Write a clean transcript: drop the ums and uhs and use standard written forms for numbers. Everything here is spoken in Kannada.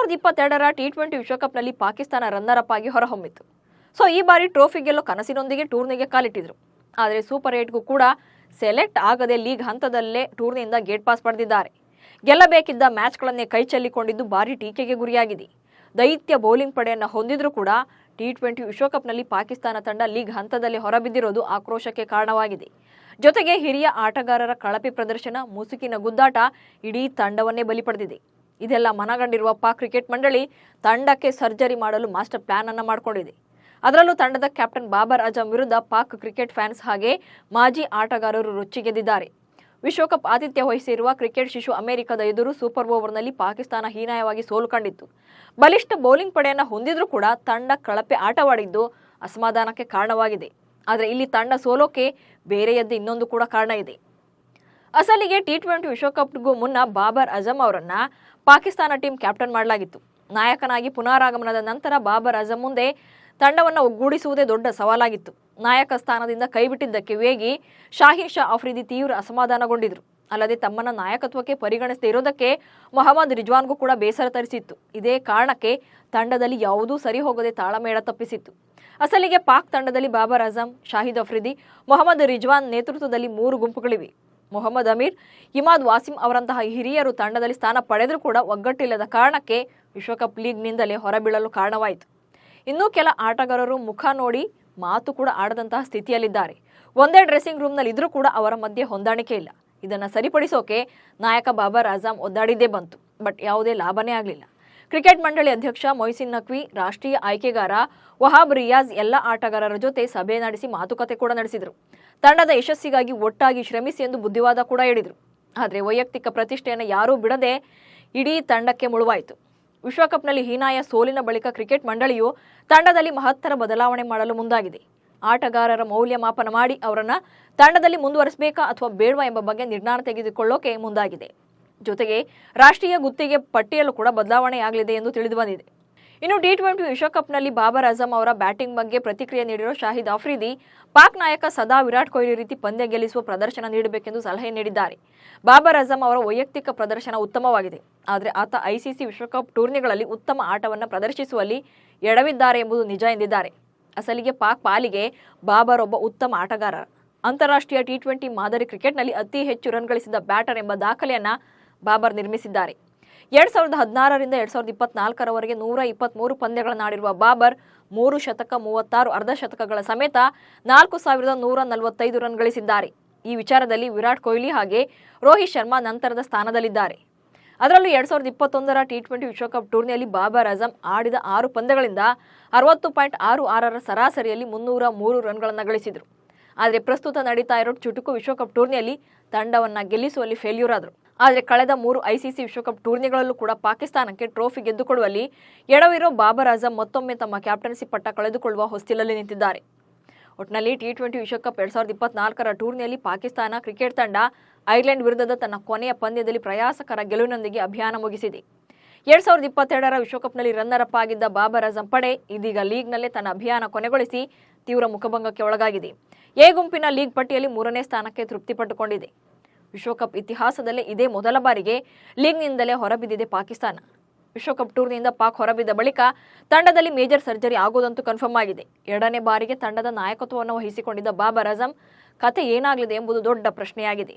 2022ರ ಟಿ20 ವಿಶ್ವಕಪ್ನಲ್ಲಿ ಪಾಕಿಸ್ತಾನ ರನ್ನರ್ ಅಪ್ ಆಗಿ ಹೊರಹೊಮ್ಮಿತು. ಈ ಬಾರಿ ಟ್ರೋಫಿ ಗೆಲ್ಲೋ ಕನಸಿನೊಂದಿಗೆ ಟೂರ್ನಿಗೆ ಕಾಲಿಟ್ಟಿದ್ರು. ಆದರೆ ಸೂಪರ್ 8ಗೂ ಕೂಡ ಸೆಲೆಕ್ಟ್ ಆಗದೆ ಲೀಗ್ ಹಂತದಲ್ಲೇ ಟೂರ್ನಿಯಿಂದ ಗೇಟ್ ಪಾಸ್ ಪಡೆದಿದ್ದಾರೆ. ಗೆಲ್ಲಬೇಕಿದ್ದ ಮ್ಯಾಚ್ಗಳನ್ನೇ ಕೈಚೆಲ್ಲಿಕೊಂಡಿದ್ದು ಭಾರಿ ಟೀಕೆಗೆ ಗುರಿಯಾಗಿದೆ. ದೈತ್ಯ ಬೌಲಿಂಗ್ ಪಡೆಯನ್ನು ಹೊಂದಿದ್ರೂ ಕೂಡ ಟಿ20 ವಿಶ್ವಕಪ್ನಲ್ಲಿ ಪಾಕಿಸ್ತಾನ ತಂಡ ಲೀಗ್ ಹಂತದಲ್ಲಿ ಹೊರಬಿದ್ದಿರೋದು ಆಕ್ರೋಶಕ್ಕೆ ಕಾರಣವಾಗಿದೆ. ಜೊತೆಗೆ ಹಿರಿಯ ಆಟಗಾರರ ಕಳಪೆ ಪ್ರದರ್ಶನ, ಮುಸುಕಿನ ಗುದ್ದಾಟ ಇಡೀ ತಂಡವನ್ನೇ ಬಲಿ ಪಡೆದಿದೆ. ಇದೆಲ್ಲ ಮನಗಂಡಿರುವ ಪಾಕ್ ಕ್ರಿಕೆಟ್ ಮಂಡಳಿ ತಂಡಕ್ಕೆ ಸರ್ಜರಿ ಮಾಡಲು ಮಾಸ್ಟರ್ ಪ್ಲಾನ್ ಅನ್ನು ಮಾಡಿಕೊಂಡಿದೆ. ಅದರಲ್ಲೂ ತಂಡದ ಕ್ಯಾಪ್ಟನ್ ಬಾಬರ್ ಅಜಮ್ ವಿರುದ್ಧ ಪಾಕ್ ಕ್ರಿಕೆಟ್ ಫ್ಯಾನ್ಸ್ ಹಾಗೆ ಮಾಜಿ ಆಟಗಾರರು ರೊಚ್ಚಿಗೆದ್ದಿದ್ದಾರೆ. ವಿಶ್ವಕಪ್ ಆತಿಥ್ಯ ವಹಿಸಿರುವ ಕ್ರಿಕೆಟ್ ಶಿಶು ಅಮೆರಿಕದ ಎದುರು ಸೂಪರ್ ಓವರ್ನಲ್ಲಿ ಪಾಕಿಸ್ತಾನ ಹೀನಾಯವಾಗಿ ಸೋಲು ಕಂಡಿತ್ತು. ಬಲಿಷ್ಠ ಬೌಲಿಂಗ್ ಪಡೆಯನ್ನು ಹೊಂದಿದ್ರೂ ಕೂಡ ತಂಡ ಕಳಪೆ ಆಟವಾಡಿದ್ದು ಅಸಮಾಧಾನಕ್ಕೆ ಕಾರಣವಾಗಿದೆ. ಆದರೆ ಇಲ್ಲಿ ತಂಡ ಸೋಲೋಕೆ ಬೇರೆಯದ್ದು ಇನ್ನೊಂದು ಕೂಡ ಕಾರಣ ಇದೆ. ಅಸಲಿಗೆ ಟಿ20 ವಿಶ್ವಕಪ್ಗೂ ಮುನ್ನ ಬಾಬರ್ ಅಜಮ್ ಅವರನ್ನ ಪಾಕಿಸ್ತಾನ ಟೀಮ್ ಕ್ಯಾಪ್ಟನ್ ಮಾಡಲಾಗಿತ್ತು. ನಾಯಕನಾಗಿ ಪುನರಾಗಮನದ ನಂತರ ಬಾಬರ್ ಅಜಮ್ ಮುಂದೆ ತಂಡವನ್ನು ಒಗ್ಗೂಡಿಸುವುದೇ ದೊಡ್ಡ ಸವಾಲಾಗಿತ್ತು. ನಾಯಕ ಸ್ಥಾನದಿಂದ ಕೈಬಿಟ್ಟಿದ್ದಕ್ಕೆ ವೇಗಿ ಶಾಹೀನ್ ಶಾ ಅಫ್ರಿದಿ ತೀವ್ರ ಅಸಮಾಧಾನಗೊಂಡಿದ್ರು. ಅಲ್ಲದೆ ತಮ್ಮನ್ನ ನಾಯಕತ್ವಕ್ಕೆ ಪರಿಗಣಿಸದೇ ಇರೋದಕ್ಕೆ ಮೊಹಮ್ಮದ್ ರಿಜ್ವಾನ್ಗೂ ಕೂಡ ಬೇಸರ ತರಿಸಿತ್ತು. ಇದೇ ಕಾರಣಕ್ಕೆ ತಂಡದಲ್ಲಿ ಯಾವುದೂ ಸರಿ ಹೋಗದೆ ತಾಳಮೇಳ ತಪ್ಪಿಸಿತ್ತು. ಅಸಲಿಗೆ ಪಾಕ್ ತಂಡದಲ್ಲಿ ಬಾಬರ್ ಅಜಮ್, ಶಾಹಿದ್ ಅಫ್ರಿದಿ, ಮೊಹಮ್ಮದ್ ರಿಜ್ವಾನ್ ನೇತೃತ್ವದಲ್ಲಿ 3 ಗುಂಪುಗಳಿವೆ. ಮೊಹಮ್ಮದ್ ಅಮೀರ್, ಇಮಾದ್ ವಾಸಿಂ ಅವರಂತಹ ಹಿರಿಯರು ತಂಡದಲ್ಲಿ ಸ್ಥಾನ ಪಡೆದರೂ ಕೂಡ ಒಗ್ಗಟ್ಟಿಲ್ಲದ ಕಾರಣಕ್ಕೆ ವಿಶ್ವಕಪ್ ಲೀಗ್ನಿಂದಲೇ ಹೊರಬೀಳಲು ಕಾರಣವಾಯಿತು. ಇನ್ನೂ ಕೆಲ ಆಟಗಾರರು ಮುಖ ನೋಡಿ ಮಾತು ಕೂಡ ಆಡದಂತಹ ಸ್ಥಿತಿಯಲ್ಲಿದ್ದಾರೆ. ಒಂದೇ ಡ್ರೆಸ್ಸಿಂಗ್ ರೂಮ್ನಲ್ಲಿ ಇದ್ರೂ ಕೂಡ ಅವರ ಮಧ್ಯೆ ಹೊಂದಾಣಿಕೆ ಇಲ್ಲ. ಇದನ್ನು ಸರಿಪಡಿಸೋಕೆ ನಾಯಕ ಬಾಬರ್ ಅಜಮ್ ಒದ್ದಾಡಿದ್ದೇ ಬಂತು. ಬಟ್ ಯಾವುದೇ ಲಾಭನೇ ಆಗಲಿಲ್ಲ. ಕ್ರಿಕೆಟ್ ಮಂಡಳಿ ಅಧ್ಯಕ್ಷ ಮೊಯ್ಸಿನ್ ನಖ್ವಿ, ರಾಷ್ಟ್ರೀಯ ಆಯ್ಕೆಗಾರ ವಹಾಬ್ ರಿಯಾಜ್ ಎಲ್ಲ ಆಟಗಾರರ ಜೊತೆ ಸಭೆ ನಡೆಸಿ ಮಾತುಕತೆ ಕೂಡ ನಡೆಸಿದರು. ತಂಡದ ಯಶಸ್ಸಿಗಾಗಿ ಒಟ್ಟಾಗಿ ಶ್ರಮಿಸಿ ಎಂದು ಬುದ್ಧಿವಾದ ಕೂಡ ಹೇಳಿದರು. ಆದರೆ ವೈಯಕ್ತಿಕ ಪ್ರತಿಷ್ಠೆಯನ್ನು ಯಾರೂ ಬಿಡದೆ ಇಡೀ ತಂಡಕ್ಕೆ ಮುಳುವಾಯಿತು. ವಿಶ್ವಕಪ್ನಲ್ಲಿ ಹೀನಾಯ ಸೋಲಿನ ಬಳಿಕ ಕ್ರಿಕೆಟ್ ಮಂಡಳಿಯು ತಂಡದಲ್ಲಿ ಮಹತ್ತರ ಬದಲಾವಣೆ ಮಾಡಲು ಮುಂದಾಗಿದೆ. ಆಟಗಾರರ ಮೌಲ್ಯಮಾಪನ ಮಾಡಿ ಅವರನ್ನು ತಂಡದಲ್ಲಿ ಮುಂದುವರಿಸಬೇಕಾ ಅಥವಾ ಬೇಡವಾ ಎಂಬ ಬಗ್ಗೆ ನಿರ್ಧಾರ ತೆಗೆದುಕೊಳ್ಳೋಕೆ ಮುಂದಾಗಿದೆ. ಜೊತೆಗೆ ರಾಷ್ಟ್ರೀಯ ಗುತ್ತಿಗೆ ಪಟ್ಟಿಯಲ್ಲೂ ಕೂಡ ಬದಲಾವಣೆಯಾಗಲಿದೆ ಎಂದು ತಿಳಿದು ಬಂದಿದೆ. ಇನ್ನು ಟಿ20 ವಿಶ್ವಕಪ್ನಲ್ಲಿ ಬಾಬರ್ ಅಜಮ್ ಅವರ ಬ್ಯಾಟಿಂಗ್ ಬಗ್ಗೆ ಪ್ರತಿಕ್ರಿಯೆ ನೀಡಿರುವ ಶಾಹಿದ್ ಅಫ್ರಿದಿ, ಪಾಕ್ ನಾಯಕ ಸದಾ ವಿರಾಟ್ ಕೊಹ್ಲಿ ರೀತಿ ಪಂದ್ಯ ಗೆಲ್ಲಿಸುವ ಪ್ರದರ್ಶನ ನೀಡಬೇಕೆಂದು ಸಲಹೆ ನೀಡಿದ್ದಾರೆ. ಬಾಬರ್ ಅಜಮ್ ಅವರ ವೈಯಕ್ತಿಕ ಪ್ರದರ್ಶನ ಉತ್ತಮವಾಗಿದೆ. ಆದರೆ ಆತ ಐಸಿಸಿ ವಿಶ್ವಕಪ್ ಟೂರ್ನಿಗಳಲ್ಲಿ ಉತ್ತಮ ಆಟವನ್ನು ಪ್ರದರ್ಶಿಸುವಲ್ಲಿ ಎಡವಿದ್ದಾರೆ ಎಂಬುದು ನಿಜ ಎಂದಿದ್ದಾರೆ. ಅಸಲಿಗೆ ಪಾಕ್ ಪಾಲಿಗೆ ಬಾಬರ್ ಒಬ್ಬ ಉತ್ತಮ ಆಟಗಾರ. ಅಂತಾರಾಷ್ಟ್ರೀಯ ಟಿ20 ಮಾದರಿ ಕ್ರಿಕೆಟ್ನಲ್ಲಿ ಅತಿ ಹೆಚ್ಚು ರನ್ ಗಳಿಸಿದ ಬ್ಯಾಟರ್ ಎಂಬ ದಾಖಲೆಯನ್ನ ಬಾಬರ್ ನಿರ್ಮಿಸಿದ್ದಾರೆ. 2016ರಿಂದ 2024ರವರೆಗೆ 123 ಪಂದ್ಯಗಳನ್ನಾಡಿರುವ ಬಾಬರ್ 3 ಶತಕ, 36 ಅರ್ಧ ಶತಕಗಳ ಸಮೇತ 4145 ರನ್ ಗಳಿಸಿದ್ದಾರೆ. ಈ ವಿಚಾರದಲ್ಲಿ ವಿರಾಟ್ ಕೊಹ್ಲಿ ಹಾಗೆ ರೋಹಿತ್ ಶರ್ಮಾ ನಂತರದ ಸ್ಥಾನದಲ್ಲಿದ್ದಾರೆ. ಅದರಲ್ಲೂ 2021ರ ಟಿ20 ವಿಶ್ವಕಪ್ ಟೂರ್ನಿಯಲ್ಲಿ ಬಾಬರ್ ಅಜಮ್ ಆಡಿದ 6 ಪಂದ್ಯಗಳಿಂದ 60.66ರ ಸರಾಸರಿಯಲ್ಲಿ 303 ರನ್ಗಳನ್ನು ಗಳಿಸಿದರು. ಆದರೆ ಪ್ರಸ್ತುತ ನಡೀತಾ ಇರೋ ಚುಟುಕು ವಿಶ್ವಕಪ್ ಟೂರ್ನಿಯಲ್ಲಿ ತಂಡವನ್ನು ಗೆಲ್ಲಿಸುವಲ್ಲಿ ಫೇಲ್ಯೂರ್ ಆದರು. ಆದರೆ ಕಳೆದ 3 ಐಸಿಸಿ ವಿಶ್ವಕಪ್ ಟೂರ್ನಿಗಳಲ್ಲೂ ಕೂಡ ಪಾಕಿಸ್ತಾನಕ್ಕೆ ಟ್ರೋಫಿ ಗೆದ್ದುಕೊಡುವಲ್ಲಿ ಎಡವಿರೋ ಬಾಬರ್ ಅಜಮ್ ಮತ್ತೊಮ್ಮೆ ತಮ್ಮ ಕ್ಯಾಪ್ಟನ್ಸಿ ಪಟ್ಟ ಕಳೆದುಕೊಳ್ಳುವ ಹೊಸ್ತಿಲಲ್ಲಿ ನಿಂತಿದ್ದಾರೆ. ಒಟ್ಟಿನಲ್ಲಿ ಟಿ20 ವಿಶ್ವಕಪ್ 2024ರ ಟೂರ್ನಿಯಲ್ಲಿ ಪಾಕಿಸ್ತಾನ ಕ್ರಿಕೆಟ್ ತಂಡ ಐರ್ಲೆಂಡ್ ವಿರುದ್ಧದ ತನ್ನ ಕೊನೆಯ ಪಂದ್ಯದಲ್ಲಿ ಪ್ರಯಾಸಕರ ಗೆಲುವಿನೊಂದಿಗೆ ಅಭಿಯಾನ ಮುಗಿಸಿದೆ. 2022ರ ವಿಶ್ವಕಪ್ನಲ್ಲಿ ರನ್ನರ್ ಅಪ್ ಆಗಿದ್ದ ಬಾಬರ್ ಅಜಮ್ ಪಡೆ ಇದೀಗ ಲೀಗ್ನಲ್ಲೇ ತನ್ನ ಅಭಿಯಾನ ಕೊನೆಗೊಳಿಸಿ ತೀವ್ರ ಮುಖಭಂಗಕ್ಕೆ ಒಳಗಾಗಿದೆ. ಎ ಗುಂಪಿನ ಲೀಗ್ ಪಟ್ಟಿಯಲ್ಲಿ 3ನೇ ಸ್ಥಾನಕ್ಕೆ ತೃಪ್ತಿಪಟ್ಟುಕೊಂಡಿದೆ. ವಿಶ್ವಕಪ್ ಇತಿಹಾಸದಲ್ಲೇ ಇದೇ ಮೊದಲ ಬಾರಿಗೆ ಲೀಗ್ನಿಂದಲೇ ಹೊರಬಿದ್ದಿದೆ ಪಾಕಿಸ್ತಾನ. ವಿಶ್ವಕಪ್ ಟೂರ್ನಿಯಿಂದ ಪಾಕ್ ಹೊರಬಿದ್ದ ಬಳಿಕ ತಂಡದಲ್ಲಿ ಮೇಜರ್ ಸರ್ಜರಿ ಆಗೋದಂತೂ ಕನ್ಫರ್ಮ್ ಆಗಿದೆ. 2ನೇ ಬಾರಿಗೆ ತಂಡದ ನಾಯಕತ್ವವನ್ನು ವಹಿಸಿಕೊಂಡಿದ್ದ ಬಾಬರ್ ಅಜಮ್ ಕತೆ ಏನಾಗಲಿದೆ ಎಂಬುದು ದೊಡ್ಡ ಪ್ರಶ್ನೆಯಾಗಿದೆ.